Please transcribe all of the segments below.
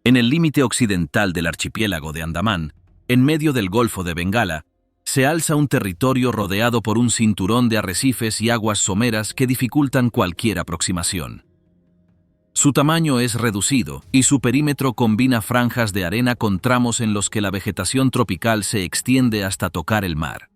En el límite occidental del archipiélago de Andamán, en medio del Golfo de Bengala, se alza un territorio rodeado por un cinturón de arrecifes y aguas someras que dificultan cualquier aproximación. Su tamaño es reducido y su perímetro combina franjas de arena con tramos en los que la vegetación tropical se extiende hasta tocar el mar.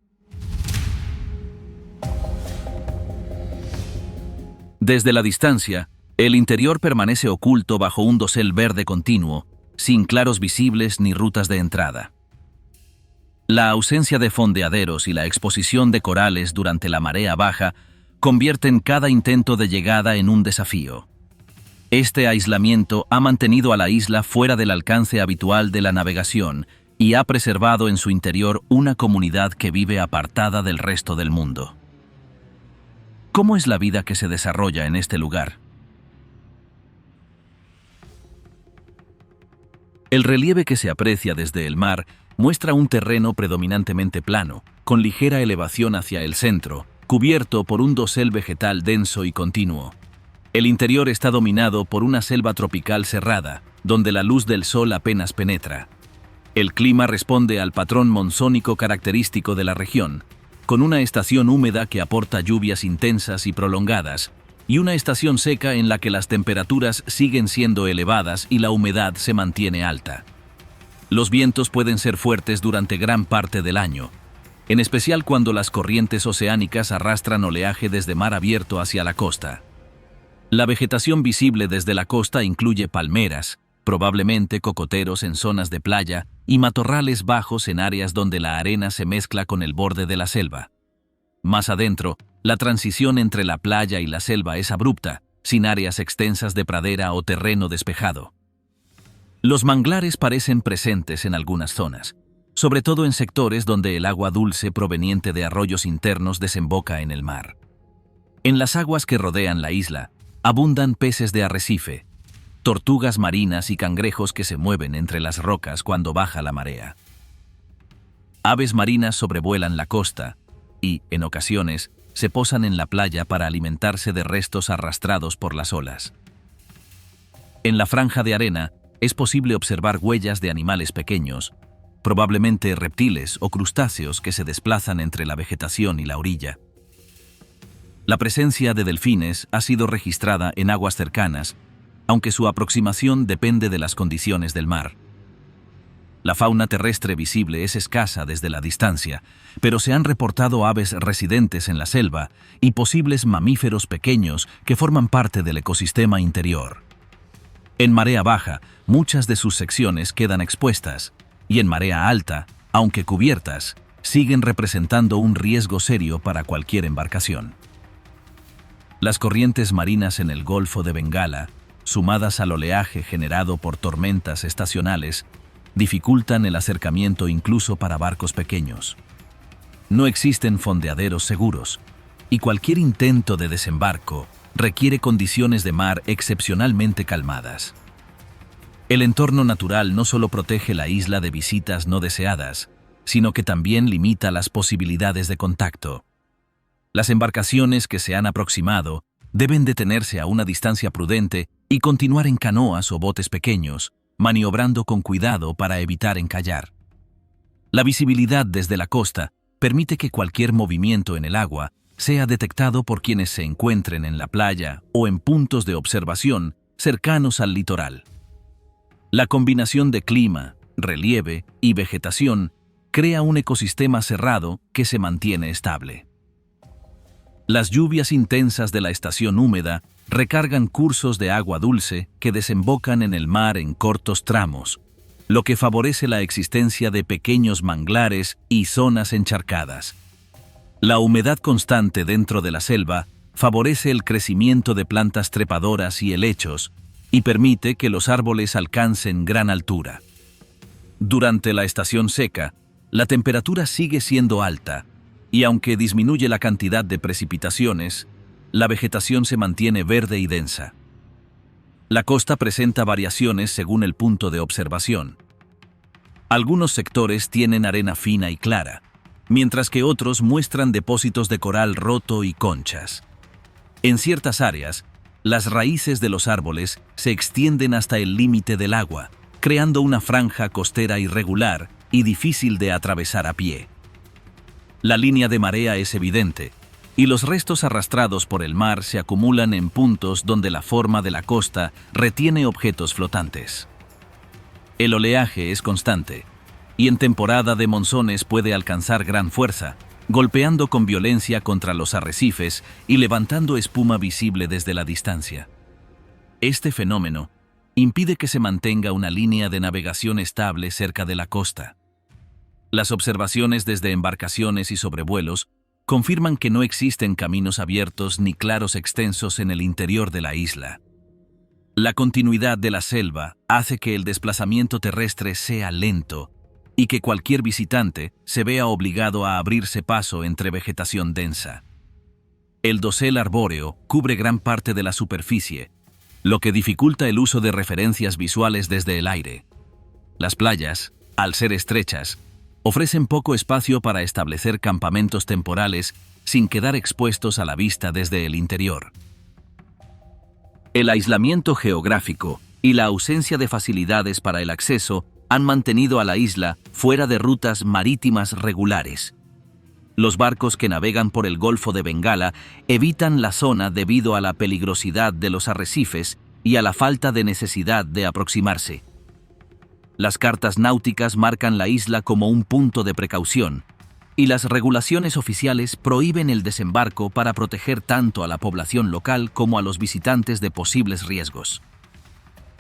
Desde la distancia, el interior permanece oculto bajo un dosel verde continuo, sin claros visibles ni rutas de entrada. La ausencia de fondeaderos y la exposición de corales durante la marea baja convierten cada intento de llegada en un desafío. Este aislamiento ha mantenido a la isla fuera del alcance habitual de la navegación y ha preservado en su interior una comunidad que vive apartada del resto del mundo. ¿Cómo es la vida que se desarrolla en este lugar? El relieve que se aprecia desde el mar muestra un terreno predominantemente plano, con ligera elevación hacia el centro, cubierto por un dosel vegetal denso y continuo. El interior está dominado por una selva tropical cerrada, donde la luz del sol apenas penetra. El clima responde al patrón monzónico característico de la región, con una estación húmeda que aporta lluvias intensas y prolongadas, y una estación seca en la que las temperaturas siguen siendo elevadas y la humedad se mantiene alta. Los vientos pueden ser fuertes durante gran parte del año, en especial cuando las corrientes oceánicas arrastran oleaje desde mar abierto hacia la costa. La vegetación visible desde la costa incluye palmeras, probablemente cocoteros en zonas de playa y matorrales bajos en áreas donde la arena se mezcla con el borde de la selva. Más adentro, la transición entre la playa y la selva es abrupta, sin áreas extensas de pradera o terreno despejado. Los manglares parecen presentes en algunas zonas, sobre todo en sectores donde el agua dulce proveniente de arroyos internos desemboca en el mar. En las aguas que rodean la isla, abundan peces de arrecife, tortugas marinas y cangrejos que se mueven entre las rocas cuando baja la marea. Aves marinas sobrevuelan la costa y, en ocasiones, se posan en la playa para alimentarse de restos arrastrados por las olas. En la franja de arena es posible observar huellas de animales pequeños, probablemente reptiles o crustáceos que se desplazan entre la vegetación y la orilla. La presencia de delfines ha sido registrada en aguas cercanas, aunque su aproximación depende de las condiciones del mar. La fauna terrestre visible es escasa desde la distancia, pero se han reportado aves residentes en la selva y posibles mamíferos pequeños que forman parte del ecosistema interior. En marea baja, muchas de sus secciones quedan expuestas, y en marea alta, aunque cubiertas, siguen representando un riesgo serio para cualquier embarcación. Las corrientes marinas en el Golfo de Bengala, sumadas al oleaje generado por tormentas estacionales, dificultan el acercamiento incluso para barcos pequeños. No existen fondeaderos seguros, y cualquier intento de desembarco requiere condiciones de mar excepcionalmente calmadas. El entorno natural no solo protege la isla de visitas no deseadas, sino que también limita las posibilidades de contacto. Las embarcaciones que se han aproximado deben detenerse a una distancia prudente y continuar en canoas o botes pequeños, maniobrando con cuidado para evitar encallar. La visibilidad desde la costa permite que cualquier movimiento en el agua sea detectado por quienes se encuentren en la playa o en puntos de observación cercanos al litoral. La combinación de clima, relieve y vegetación crea un ecosistema cerrado que se mantiene estable. Las lluvias intensas de la estación húmeda recargan cursos de agua dulce que desembocan en el mar en cortos tramos, lo que favorece la existencia de pequeños manglares y zonas encharcadas. La humedad constante dentro de la selva favorece el crecimiento de plantas trepadoras y helechos y permite que los árboles alcancen gran altura. Durante la estación seca, la temperatura sigue siendo alta, y aunque disminuye la cantidad de precipitaciones, la vegetación se mantiene verde y densa. La costa presenta variaciones según el punto de observación. Algunos sectores tienen arena fina y clara, mientras que otros muestran depósitos de coral roto y conchas. En ciertas áreas, las raíces de los árboles se extienden hasta el límite del agua, creando una franja costera irregular y difícil de atravesar a pie. La línea de marea es evidente, y los restos arrastrados por el mar se acumulan en puntos donde la forma de la costa retiene objetos flotantes. El oleaje es constante, y en temporada de monzones puede alcanzar gran fuerza, golpeando con violencia contra los arrecifes y levantando espuma visible desde la distancia. Este fenómeno impide que se mantenga una línea de navegación estable cerca de la costa. Las observaciones desde embarcaciones y sobrevuelos confirman que no existen caminos abiertos ni claros extensos en el interior de la isla. La continuidad de la selva hace que el desplazamiento terrestre sea lento y que cualquier visitante se vea obligado a abrirse paso entre vegetación densa. El dosel arbóreo cubre gran parte de la superficie, lo que dificulta el uso de referencias visuales desde el aire. Las playas, al ser estrechas, ofrecen poco espacio para establecer campamentos temporales sin quedar expuestos a la vista desde el interior. El aislamiento geográfico y la ausencia de facilidades para el acceso han mantenido a la isla fuera de rutas marítimas regulares. Los barcos que navegan por el Golfo de Bengala evitan la zona debido a la peligrosidad de los arrecifes y a la falta de necesidad de aproximarse. Las cartas náuticas marcan la isla como un punto de precaución, y las regulaciones oficiales prohíben el desembarco para proteger tanto a la población local como a los visitantes de posibles riesgos.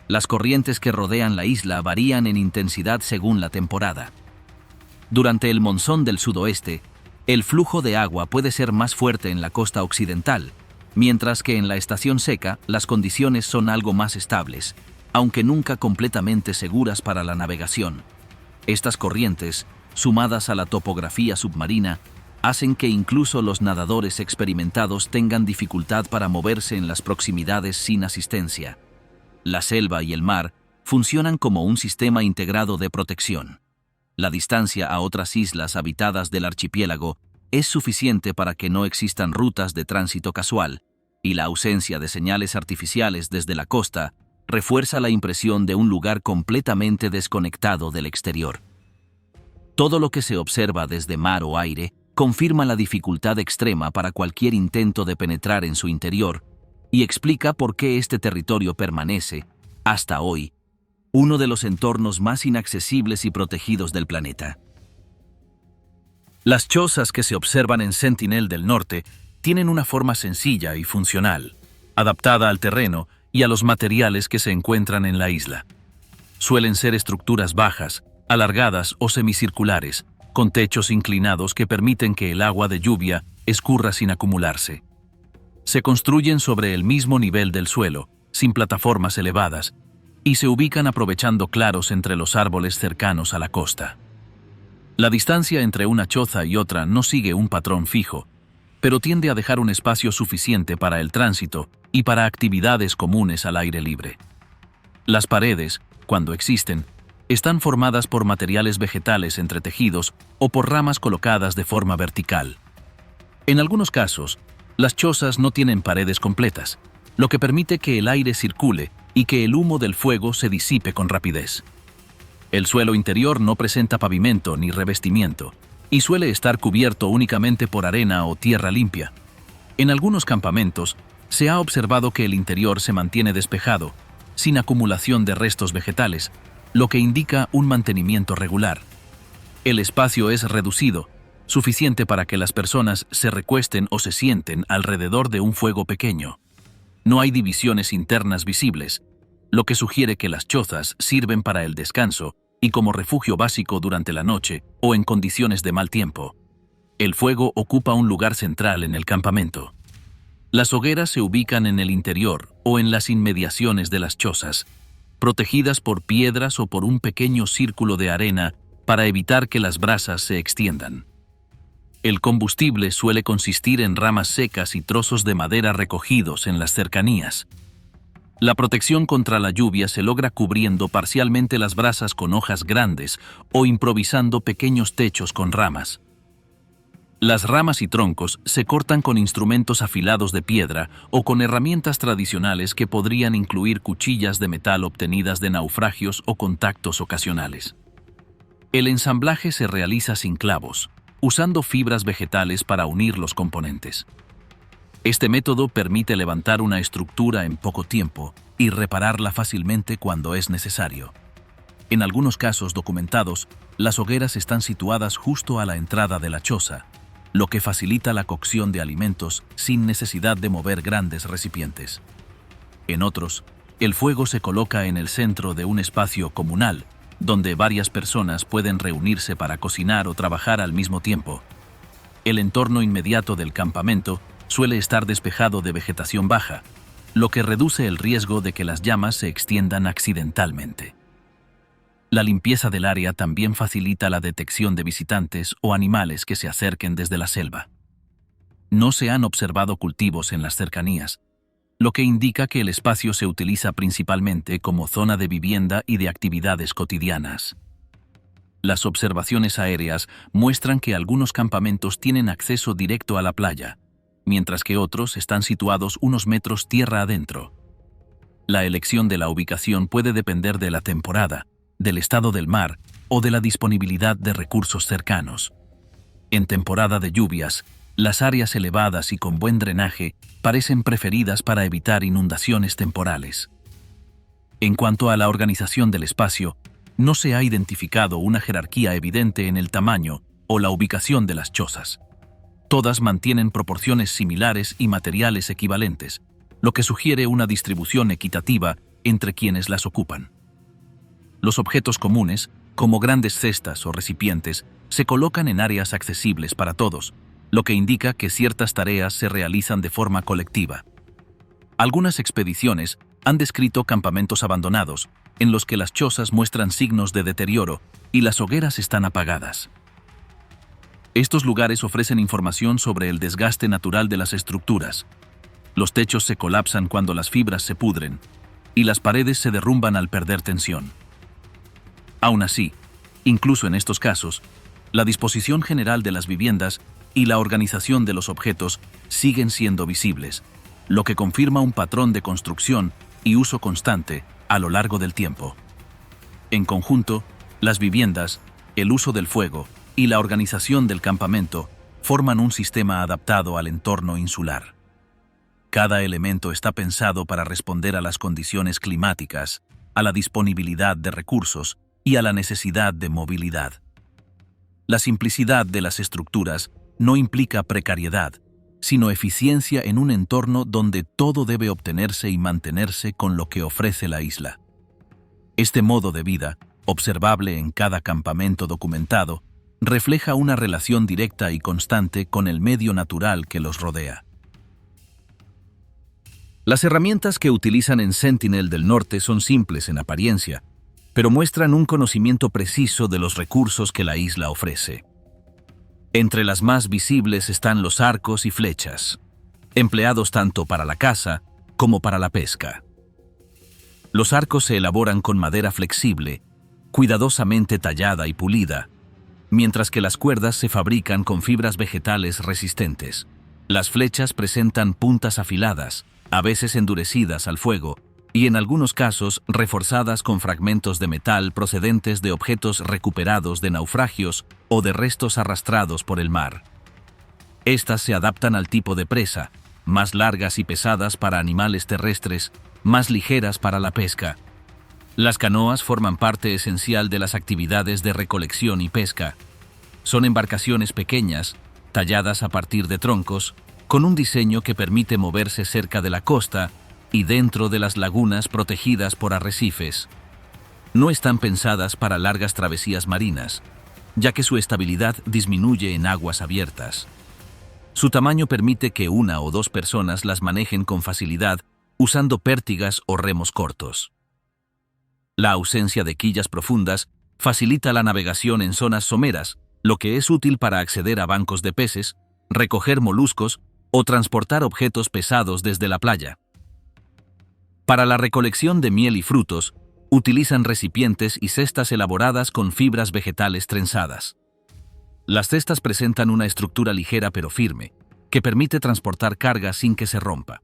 Las corrientes que rodean la isla varían en intensidad según la temporada. Durante el monzón del sudoeste, el flujo de agua puede ser más fuerte en la costa occidental, mientras que en la estación seca las condiciones son algo más estables, aunque nunca completamente seguras para la navegación. Estas corrientes, sumadas a la topografía submarina, hacen que incluso los nadadores experimentados tengan dificultad para moverse en las proximidades sin asistencia. La selva y el mar funcionan como un sistema integrado de protección. La distancia a otras islas habitadas del archipiélago es suficiente para que no existan rutas de tránsito casual, y la ausencia de señales artificiales desde la costa refuerza la impresión de un lugar completamente desconectado del exterior. Todo lo que se observa desde mar o aire confirma la dificultad extrema para cualquier intento de penetrar en su interior y explica por qué este territorio permanece, hasta hoy, uno de los entornos más inaccesibles y protegidos del planeta. Las chozas que se observan en Sentinel del Norte tienen una forma sencilla y funcional, adaptada al terreno y a los materiales que se encuentran en la isla. Suelen ser estructuras bajas, alargadas o semicirculares, con techos inclinados que permiten que el agua de lluvia escurra sin acumularse. Se construyen sobre el mismo nivel del suelo, sin plataformas elevadas, y se ubican aprovechando claros entre los árboles cercanos a la costa. La distancia entre una choza y otra no sigue un patrón fijo, pero tiende a dejar un espacio suficiente para el tránsito y para actividades comunes al aire libre. Las paredes, cuando existen, están formadas por materiales vegetales entretejidos o por ramas colocadas de forma vertical. En algunos casos, las chozas no tienen paredes completas, lo que permite que el aire circule y que el humo del fuego se disipe con rapidez. El suelo interior no presenta pavimento ni revestimiento, y suele estar cubierto únicamente por arena o tierra limpia. En algunos campamentos, se ha observado que el interior se mantiene despejado, sin acumulación de restos vegetales, lo que indica un mantenimiento regular. El espacio es reducido, suficiente para que las personas se recuesten o se sienten alrededor de un fuego pequeño. No hay divisiones internas visibles, lo que sugiere que las chozas sirven para el descanso y como refugio básico durante la noche o en condiciones de mal tiempo. El fuego ocupa un lugar central en el campamento. Las hogueras se ubican en el interior o en las inmediaciones de las chozas, protegidas por piedras o por un pequeño círculo de arena para evitar que las brasas se extiendan. El combustible suele consistir en ramas secas y trozos de madera recogidos en las cercanías. La protección contra la lluvia se logra cubriendo parcialmente las brasas con hojas grandes o improvisando pequeños techos con ramas. Las ramas y troncos se cortan con instrumentos afilados de piedra o con herramientas tradicionales que podrían incluir cuchillas de metal obtenidas de naufragios o contactos ocasionales. El ensamblaje se realiza sin clavos, usando fibras vegetales para unir los componentes. Este método permite levantar una estructura en poco tiempo y repararla fácilmente cuando es necesario. En algunos casos documentados, las hogueras están situadas justo a la entrada de la choza, lo que facilita la cocción de alimentos sin necesidad de mover grandes recipientes. En otros, el fuego se coloca en el centro de un espacio comunal, donde varias personas pueden reunirse para cocinar o trabajar al mismo tiempo. El entorno inmediato del campamento suele estar despejado de vegetación baja, lo que reduce el riesgo de que las llamas se extiendan accidentalmente. La limpieza del área también facilita la detección de visitantes o animales que se acerquen desde la selva. No se han observado cultivos en las cercanías, lo que indica que el espacio se utiliza principalmente como zona de vivienda y de actividades cotidianas. Las observaciones aéreas muestran que algunos campamentos tienen acceso directo a la playa, mientras que otros están situados unos metros tierra adentro. La elección de la ubicación puede depender de la temporada, del estado del mar o de la disponibilidad de recursos cercanos. En temporada de lluvias, las áreas elevadas y con buen drenaje parecen preferidas para evitar inundaciones temporales. En cuanto a la organización del espacio, no se ha identificado una jerarquía evidente en el tamaño o la ubicación de las chozas. Todas mantienen proporciones similares y materiales equivalentes, lo que sugiere una distribución equitativa entre quienes las ocupan. Los objetos comunes, como grandes cestas o recipientes, se colocan en áreas accesibles para todos, lo que indica que ciertas tareas se realizan de forma colectiva. Algunas expediciones han descrito campamentos abandonados, en los que las chozas muestran signos de deterioro y las hogueras están apagadas. Estos lugares ofrecen información sobre el desgaste natural de las estructuras. Los techos se colapsan cuando las fibras se pudren, y las paredes se derrumban al perder tensión. Aún así, incluso en estos casos, la disposición general de las viviendas y la organización de los objetos siguen siendo visibles, lo que confirma un patrón de construcción y uso constante a lo largo del tiempo. En conjunto, las viviendas, el uso del fuego y la organización del campamento forman un sistema adaptado al entorno insular. Cada elemento está pensado para responder a las condiciones climáticas, a la disponibilidad de recursos y a la necesidad de movilidad. La simplicidad de las estructuras no implica precariedad, sino eficiencia en un entorno donde todo debe obtenerse y mantenerse con lo que ofrece la isla. Este modo de vida, observable en cada campamento documentado, refleja una relación directa y constante con el medio natural que los rodea. Las herramientas que utilizan en Sentinel del Norte son simples en apariencia, pero muestran un conocimiento preciso de los recursos que la isla ofrece. Entre las más visibles están los arcos y flechas, empleados tanto para la caza como para la pesca. Los arcos se elaboran con madera flexible, cuidadosamente tallada y pulida, mientras que las cuerdas se fabrican con fibras vegetales resistentes. Las flechas presentan puntas afiladas, a veces endurecidas al fuego, y en algunos casos reforzadas con fragmentos de metal procedentes de objetos recuperados de naufragios o de restos arrastrados por el mar. Estas se adaptan al tipo de presa, más largas y pesadas para animales terrestres, más ligeras para la pesca. Las canoas forman parte esencial de las actividades de recolección y pesca. Son embarcaciones pequeñas, talladas a partir de troncos, con un diseño que permite moverse cerca de la costa y dentro de las lagunas protegidas por arrecifes. No están pensadas para largas travesías marinas, ya que su estabilidad disminuye en aguas abiertas. Su tamaño permite que una o dos personas las manejen con facilidad usando pértigas o remos cortos. La ausencia de quillas profundas facilita la navegación en zonas someras, lo que es útil para acceder a bancos de peces, recoger moluscos o transportar objetos pesados desde la playa. Para la recolección de miel y frutos, utilizan recipientes y cestas elaboradas con fibras vegetales trenzadas. Las cestas presentan una estructura ligera pero firme, que permite transportar carga sin que se rompa.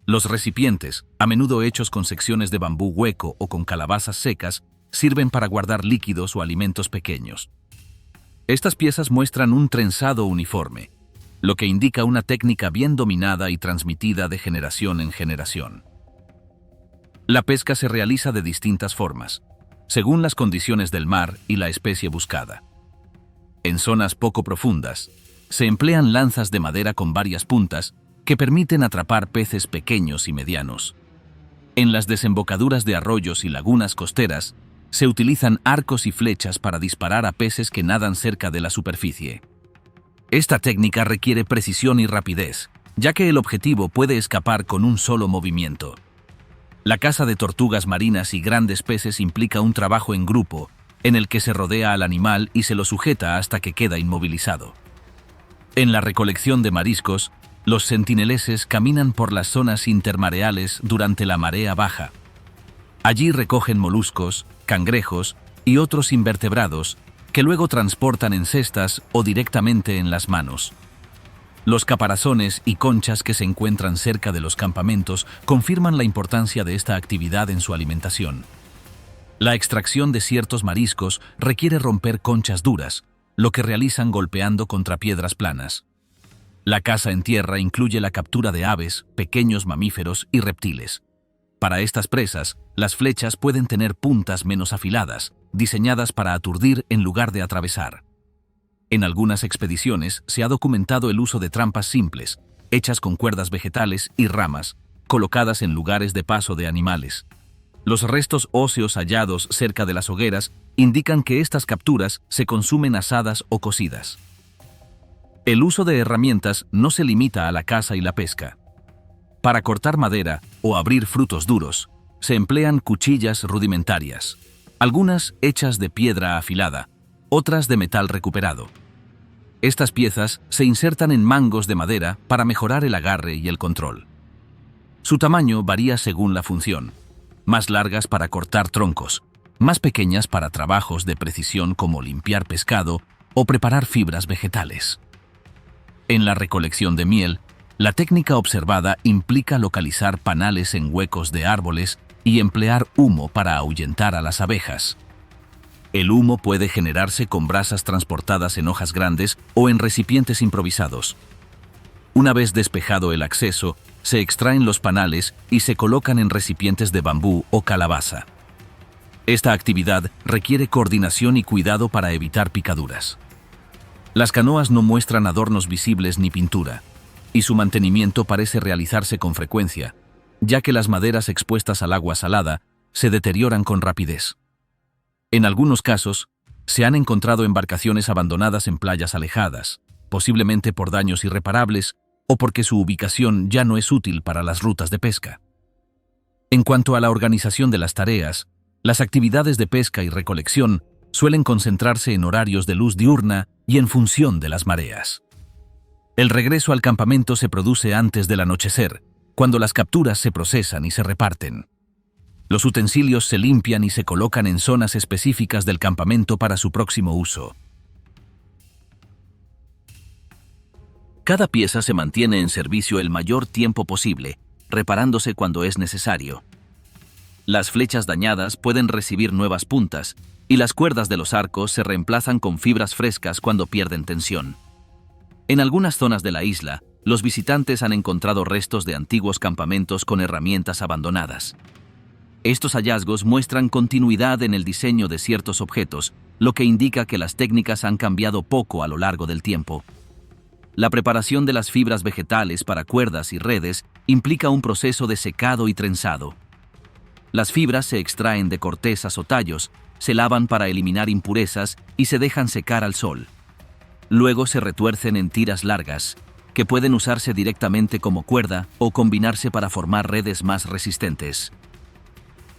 Los recipientes, a menudo hechos con secciones de bambú hueco o con calabazas secas, sirven para guardar líquidos o alimentos pequeños. Estas piezas muestran un trenzado uniforme, lo que indica una técnica bien dominada y transmitida de generación en generación. La pesca se realiza de distintas formas, según las condiciones del mar y la especie buscada. En zonas poco profundas, se emplean lanzas de madera con varias puntas que permiten atrapar peces pequeños y medianos. En las desembocaduras de arroyos y lagunas costeras, se utilizan arcos y flechas para disparar a peces que nadan cerca de la superficie. Esta técnica requiere precisión y rapidez, ya que el objetivo puede escapar con un solo movimiento. La caza de tortugas marinas y grandes peces implica un trabajo en grupo, en el que se rodea al animal y se lo sujeta hasta que queda inmovilizado. En la recolección de mariscos, los centineleses caminan por las zonas intermareales durante la marea baja. Allí recogen moluscos, cangrejos y otros invertebrados que luego transportan en cestas o directamente en las manos. Los caparazones y conchas que se encuentran cerca de los campamentos confirman la importancia de esta actividad en su alimentación. La extracción de ciertos mariscos requiere romper conchas duras, lo que realizan golpeando contra piedras planas. La caza en tierra incluye la captura de aves, pequeños mamíferos y reptiles. Para estas presas, las flechas pueden tener puntas menos afiladas, diseñadas para aturdir en lugar de atravesar. En algunas expediciones se ha documentado el uso de trampas simples, hechas con cuerdas vegetales y ramas, colocadas en lugares de paso de animales. Los restos óseos hallados cerca de las hogueras indican que estas capturas se consumen asadas o cocidas. El uso de herramientas no se limita a la caza y la pesca. Para cortar madera o abrir frutos duros, se emplean cuchillas rudimentarias, algunas hechas de piedra afilada, otras de metal recuperado. Estas piezas se insertan en mangos de madera para mejorar el agarre y el control. Su tamaño varía según la función, más largas para cortar troncos, más pequeñas para trabajos de precisión como limpiar pescado o preparar fibras vegetales. En la recolección de miel, la técnica observada implica localizar panales en huecos de árboles y emplear humo para ahuyentar a las abejas. El humo puede generarse con brasas transportadas en hojas grandes o en recipientes improvisados. Una vez despejado el acceso, se extraen los panales y se colocan en recipientes de bambú o calabaza. Esta actividad requiere coordinación y cuidado para evitar picaduras. Las canoas no muestran adornos visibles ni pintura, y su mantenimiento parece realizarse con frecuencia, ya que las maderas expuestas al agua salada se deterioran con rapidez. En algunos casos, se han encontrado embarcaciones abandonadas en playas alejadas, posiblemente por daños irreparables o porque su ubicación ya no es útil para las rutas de pesca. En cuanto a la organización de las tareas, las actividades de pesca y recolección suelen concentrarse en horarios de luz diurna y en función de las mareas. El regreso al campamento se produce antes del anochecer, cuando las capturas se procesan y se reparten. Los utensilios se limpian y se colocan en zonas específicas del campamento para su próximo uso. Cada pieza se mantiene en servicio el mayor tiempo posible, reparándose cuando es necesario. Las flechas dañadas pueden recibir nuevas puntas, y las cuerdas de los arcos se reemplazan con fibras frescas cuando pierden tensión. En algunas zonas de la isla, los visitantes han encontrado restos de antiguos campamentos con herramientas abandonadas. Estos hallazgos muestran continuidad en el diseño de ciertos objetos, lo que indica que las técnicas han cambiado poco a lo largo del tiempo. La preparación de las fibras vegetales para cuerdas y redes implica un proceso de secado y trenzado. Las fibras se extraen de cortezas o tallos, se lavan para eliminar impurezas y se dejan secar al sol. Luego se retuercen en tiras largas, que pueden usarse directamente como cuerda o combinarse para formar redes más resistentes.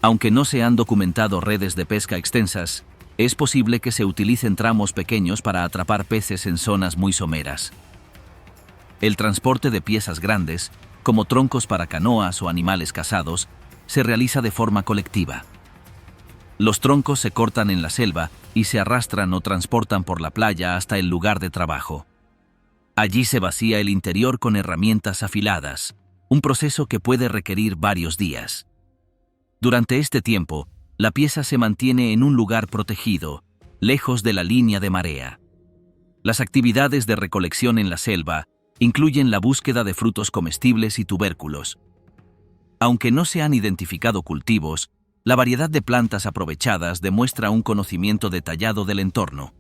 Aunque no se han documentado redes de pesca extensas, es posible que se utilicen tramos pequeños para atrapar peces en zonas muy someras. El transporte de piezas grandes, como troncos para canoas o animales cazados, se realiza de forma colectiva. Los troncos se cortan en la selva y se arrastran o transportan por la playa hasta el lugar de trabajo. Allí se vacía el interior con herramientas afiladas, un proceso que puede requerir varios días. Durante este tiempo, la pieza se mantiene en un lugar protegido, lejos de la línea de marea. Las actividades de recolección en la selva incluyen la búsqueda de frutos comestibles y tubérculos. Aunque no se han identificado cultivos, la variedad de plantas aprovechadas demuestra un conocimiento detallado del entorno.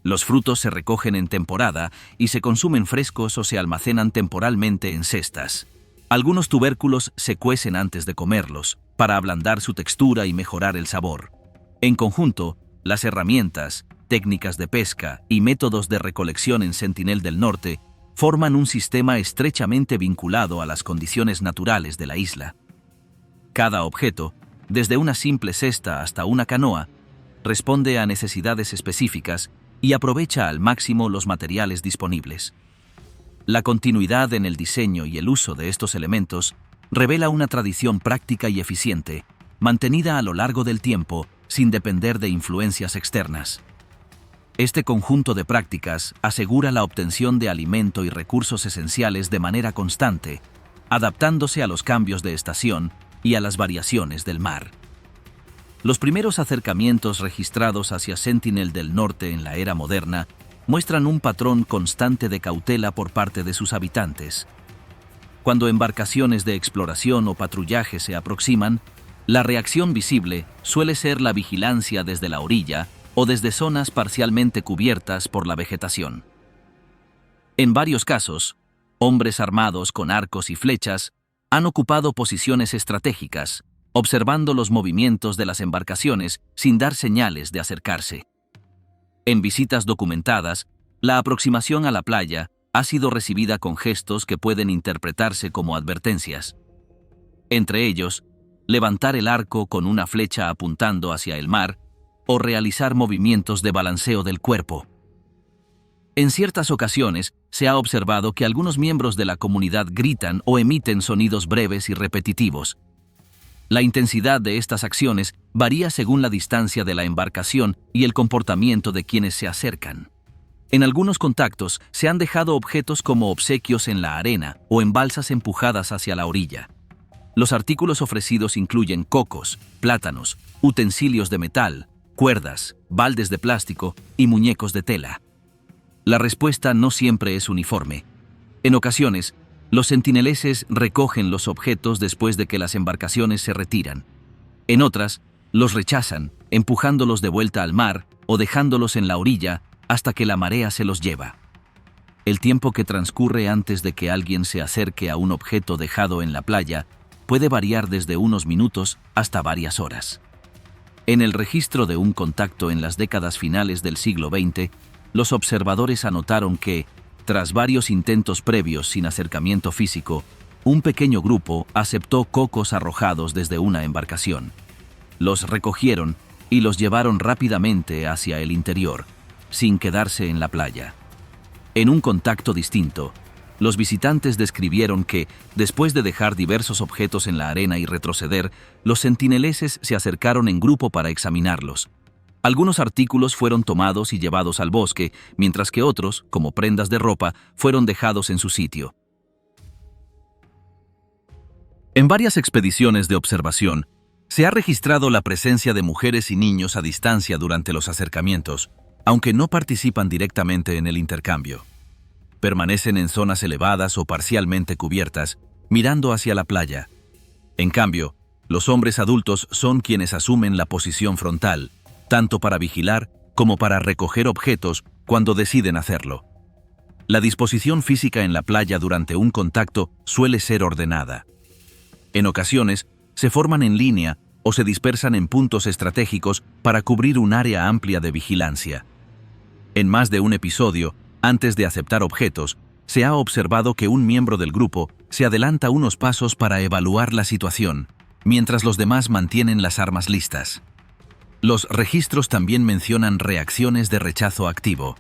Los frutos se recogen en temporada y se consumen frescos o se almacenan temporalmente en cestas. Algunos tubérculos se cuecen antes de comerlos, para ablandar su textura y mejorar el sabor. En conjunto, las herramientas, técnicas de pesca y métodos de recolección en Sentinel del Norte forman un sistema estrechamente vinculado a las condiciones naturales de la isla. Cada objeto, desde una simple cesta hasta una canoa, responde a necesidades específicas y aprovecha al máximo los materiales disponibles. La continuidad en el diseño y el uso de estos elementos revela una tradición práctica y eficiente, mantenida a lo largo del tiempo sin depender de influencias externas. Este conjunto de prácticas asegura la obtención de alimento y recursos esenciales de manera constante, adaptándose a los cambios de estación y a las variaciones del mar. Los primeros acercamientos registrados hacia Sentinel del Norte en la era moderna muestran un patrón constante de cautela por parte de sus habitantes. Cuando embarcaciones de exploración o patrullaje se aproximan, la reacción visible suele ser la vigilancia desde la orilla o desde zonas parcialmente cubiertas por la vegetación. En varios casos, hombres armados con arcos y flechas han ocupado posiciones estratégicas, observando los movimientos de las embarcaciones sin dar señales de acercarse. En visitas documentadas, la aproximación a la playa ha sido recibida con gestos que pueden interpretarse como advertencias. Entre ellos, levantar el arco con una flecha apuntando hacia el mar o realizar movimientos de balanceo del cuerpo. En ciertas ocasiones, se ha observado que algunos miembros de la comunidad gritan o emiten sonidos breves y repetitivos. La intensidad de estas acciones varía según la distancia de la embarcación y el comportamiento de quienes se acercan. En algunos contactos se han dejado objetos como obsequios en la arena o en balsas empujadas hacia la orilla. Los artículos ofrecidos incluyen cocos, plátanos, utensilios de metal, cuerdas, baldes de plástico y muñecos de tela. La respuesta no siempre es uniforme. En ocasiones, los sentineleses recogen los objetos después de que las embarcaciones se retiran. En otras, los rechazan, empujándolos de vuelta al mar o dejándolos en la orilla hasta que la marea se los lleva. El tiempo que transcurre antes de que alguien se acerque a un objeto dejado en la playa puede variar desde unos minutos hasta varias horas. En el registro de un contacto en las décadas finales del siglo XX, los observadores anotaron que, tras varios intentos previos sin acercamiento físico, un pequeño grupo aceptó cocos arrojados desde una embarcación. Los recogieron y los llevaron rápidamente hacia el interior, sin quedarse en la playa. En un contacto distinto, los visitantes describieron que, después de dejar diversos objetos en la arena y retroceder, los sentineleses se acercaron en grupo para examinarlos. Algunos artículos fueron tomados y llevados al bosque, mientras que otros, como prendas de ropa, fueron dejados en su sitio. En varias expediciones de observación, se ha registrado la presencia de mujeres y niños a distancia durante los acercamientos, aunque no participan directamente en el intercambio. Permanecen en zonas elevadas o parcialmente cubiertas, mirando hacia la playa. En cambio, los hombres adultos son quienes asumen la posición frontal, tanto para vigilar como para recoger objetos cuando deciden hacerlo. La disposición física en la playa durante un contacto suele ser ordenada. En ocasiones, se forman en línea o se dispersan en puntos estratégicos para cubrir un área amplia de vigilancia. En más de un episodio, antes de aceptar objetos, se ha observado que un miembro del grupo se adelanta unos pasos para evaluar la situación, mientras los demás mantienen las armas listas. Los registros también mencionan reacciones de rechazo activo.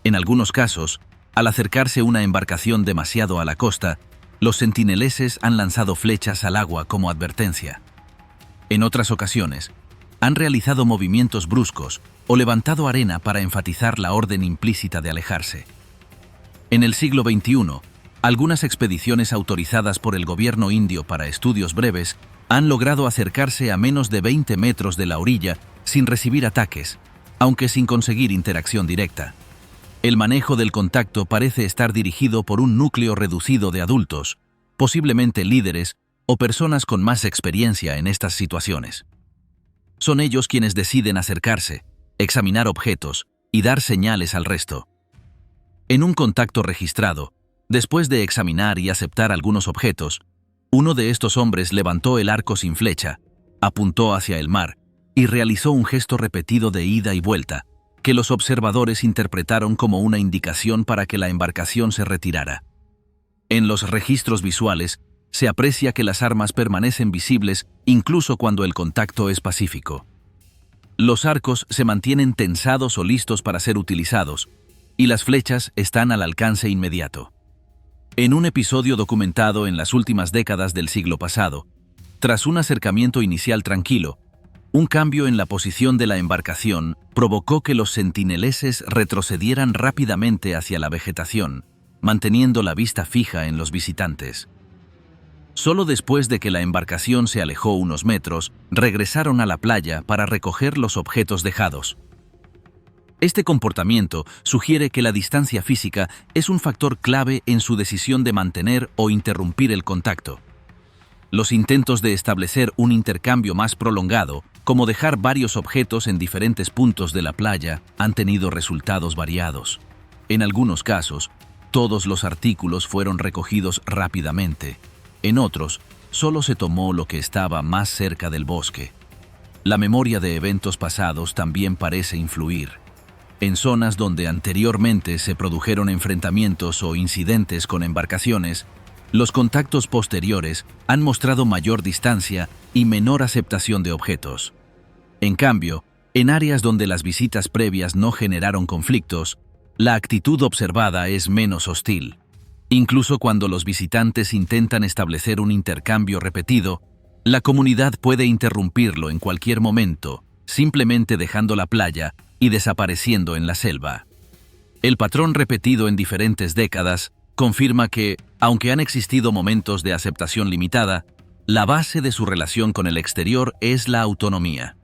En algunos casos, al acercarse una embarcación demasiado a la costa, los sentineleses han lanzado flechas al agua como advertencia. En otras ocasiones, han realizado movimientos bruscos o levantado arena para enfatizar la orden implícita de alejarse. En el siglo XXI, algunas expediciones autorizadas por el gobierno indio para estudios breves han logrado acercarse a menos de 20 metros de la orilla sin recibir ataques, aunque sin conseguir interacción directa. El manejo del contacto parece estar dirigido por un núcleo reducido de adultos, posiblemente líderes o personas con más experiencia en estas situaciones. Son ellos quienes deciden acercarse, examinar objetos y dar señales al resto. En un contacto registrado, después de examinar y aceptar algunos objetos, uno de estos hombres levantó el arco sin flecha, apuntó hacia el mar y realizó un gesto repetido de ida y vuelta, que los observadores interpretaron como una indicación para que la embarcación se retirara. En los registros visuales, se aprecia que las armas permanecen visibles incluso cuando el contacto es pacífico. Los arcos se mantienen tensados o listos para ser utilizados, y las flechas están al alcance inmediato. En un episodio documentado en las últimas décadas del siglo pasado, tras un acercamiento inicial tranquilo, un cambio en la posición de la embarcación provocó que los sentineleses retrocedieran rápidamente hacia la vegetación, manteniendo la vista fija en los visitantes. Solo después de que la embarcación se alejó unos metros, regresaron a la playa para recoger los objetos dejados. Este comportamiento sugiere que la distancia física es un factor clave en su decisión de mantener o interrumpir el contacto. Los intentos de establecer un intercambio más prolongado, como dejar varios objetos en diferentes puntos de la playa, han tenido resultados variados. En algunos casos, todos los artículos fueron recogidos rápidamente. En otros, solo se tomó lo que estaba más cerca del bosque. La memoria de eventos pasados también parece influir. En zonas donde anteriormente se produjeron enfrentamientos o incidentes con embarcaciones, los contactos posteriores han mostrado mayor distancia y menor aceptación de objetos. En cambio, en áreas donde las visitas previas no generaron conflictos, la actitud observada es menos hostil. Incluso cuando los visitantes intentan establecer un intercambio repetido, la comunidad puede interrumpirlo en cualquier momento, simplemente dejando la playa y desapareciendo en la selva. El patrón repetido en diferentes décadas confirma que, aunque han existido momentos de aceptación limitada, la base de su relación con el exterior es la autonomía.